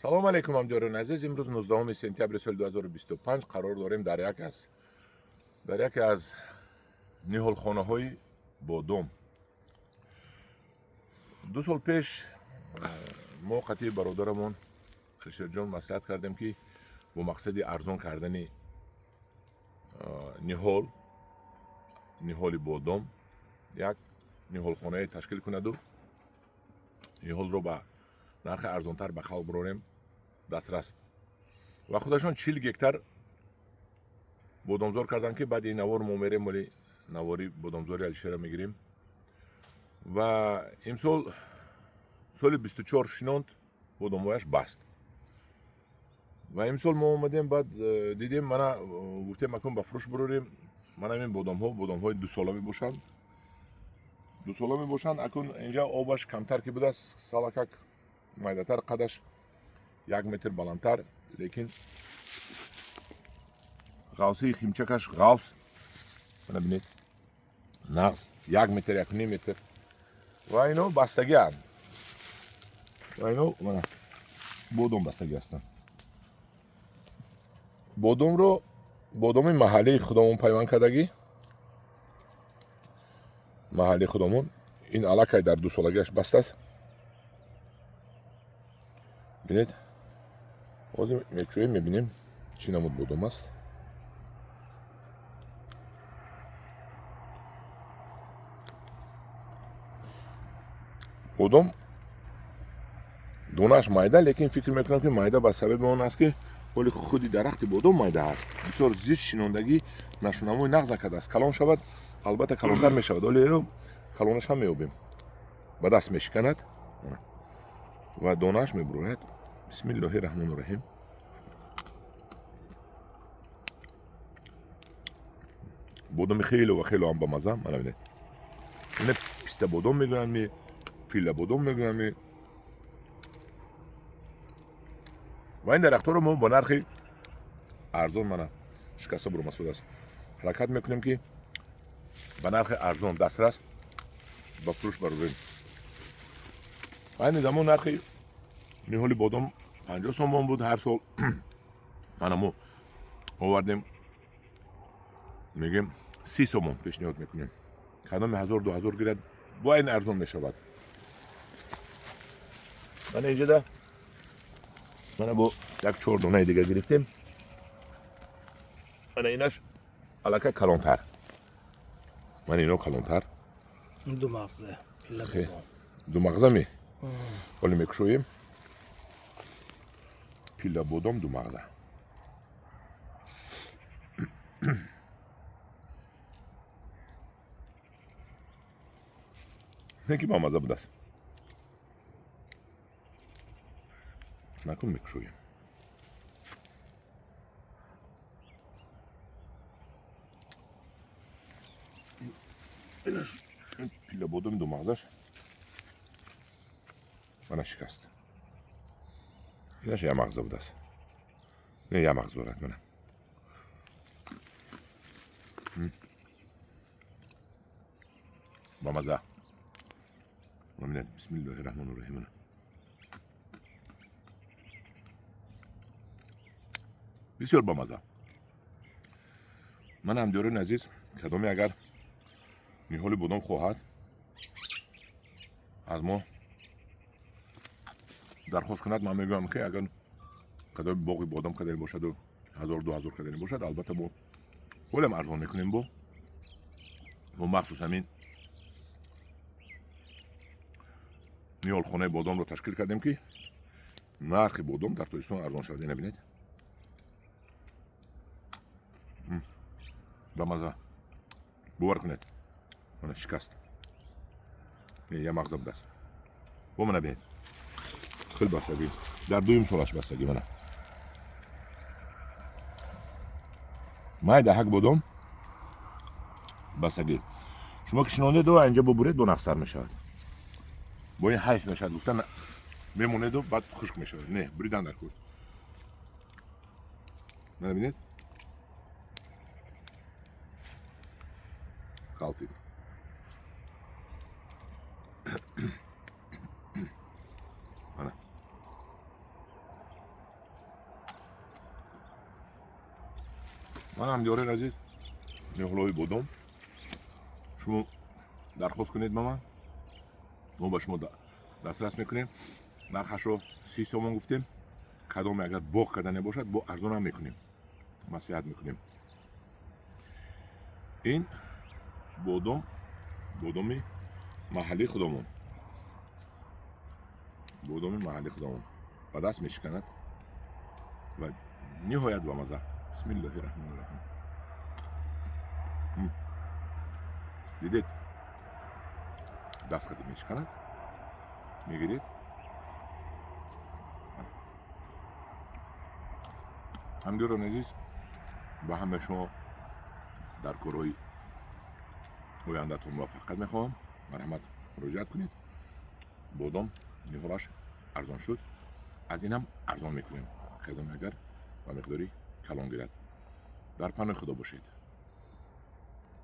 салом алейкум ҳамҷоёни азиз. имрӯз 19 сентябри соли 2025 қарор дорем дар яке аз ниҳолхонаҳои бодом. 2 сол пеш мо қатъи бародарамон алишерҷон маслиҳат кардем ки бо мақсади арзон кардани ниҳоли бодом як ниҳолхонае ташкил кунаду ниҳолро ба нархи арзонтар ба халқ бирорем дастрас ва худашон 40 гектар бодомзор кардан ки баъди навор мо мерем моли навори бодомзори алишера мегирем ва имсол соли 24 шинонд бодомҳояш баст ва имсол мо омадем баъд дидем мана гуфтем акун ба фурӯш бирорем. мана ин бодомҳои 2 сола мебошанд. акун инҷа обаш камтар ки будааст, салакак майдатар, қадаш 1 метр баландтар, лекин ғавсии химчакаш ғавс мана бинед нағз 1 метр 1.5 метр ва ино бастагианд. ва ино мана бодом бастагӣ ҳастанд. бодоми маҳаллии худомон пайванд кардагӣ. маҳаллии худомон ин аллакай дар 2 солагиаш бастааст. бинед ҳозир мечӯем мебинем чӣ намуд бодом аст. бодом донааш майда, лекин фикр мекунам ки майда ба сабаби он аст ки ҳоли худи дарахти бодом майда аст. бисёр зич шинондагӣ нашунамои нағз накардааст. калон шавад, албатта калонтар мешавад, вале калонаш ҳам меёбем. ба даст мешиканад ва донааш мебурояд. бисмиллоҳи раҳмони раҳим. бодоми хело ва хело ҳам ба маза. мана бинед, ина писта бодом мегӯянд, пилла бодом мегӯянд. ва ин дарахтҳоро мо ба нархи арзон мана шикаста буромасуд аст ҳаракат мекунем ки ба нархи арзон дастрас ба фурӯш барорем. айни замон нархи ниҳоли бодом 50 сомон буд ҳар сол. мана мо овардем мегем 30 сомон пешниҳод мекунем. кадоми 1000-2000 гирад бо ин арзон мешавад. мана инҷода мана бо як 4 донаи дига гирифтем. мана инаш аллакай калонтар. мана ино калонтар. 2 мағза пилла бодом. 2 мағза ми ҳоле мекушоем. пилла бодом 2 мағза. не ки ба маза будааст. накун мекушоем. пилла бодоми 2 мағзаш мана шикаст. инаш 1 мағза будааст. не 1 мағз дорад. мана ба маза. бинед бисмиллоҳи раҳмони раҳим. бисёр ба маза. ман ҳамҷорони азиз, кадоме агар ниҳоли бодом хоҳад аз мо дархост кунад, ман мегӯям ки агар кадоми боғи бодом кардани бошаду 1000-2000 кардани бошад, албатта мо ҳолем арзон мекунем. мо махсус ҳамин ниҳолхонаи бодомро ташкил кардем ки нархи бодом дар тоҷикистон арзон шавад. ина бинед ба маза. бовар кунед мана шикаст. 1 мағза будааст. бо мана бинед хел бастагӣ дар 2 солаш бастагӣ. мана майда ҳак бодом бастагӣ. шумо ки шинонеду инҷа бубуред донақсар мешавад. бо ин ҳайс мешавад гуфтан мемонеду баъд хушк мешавад. не буридан дар кор. мана бинед халтид. мана من هم دیاره عزیز نهلوی بودم شما درخواست کنید ما با شما دسترس میکنیم نرخش رو 30 سومون گفتیم کدام اگر باغ کردن باشد با ارزان هم میکنیم نصیحت میکنیم این بادام محلی خودمون و دست میشکند و نهایت با مزه بسم الله الرحمن الرحیم دیدید دست خودی میشکند میگیرید همگران عزیز با همه شما در کارهای آینده‌تون موفقیت میخوام مرحمت مراجعت کنید بادام نهارش ارزان شد از اینم ارزان میکنیم خدمت اگر و مقداری کلان گیرد در پناه خدا باشید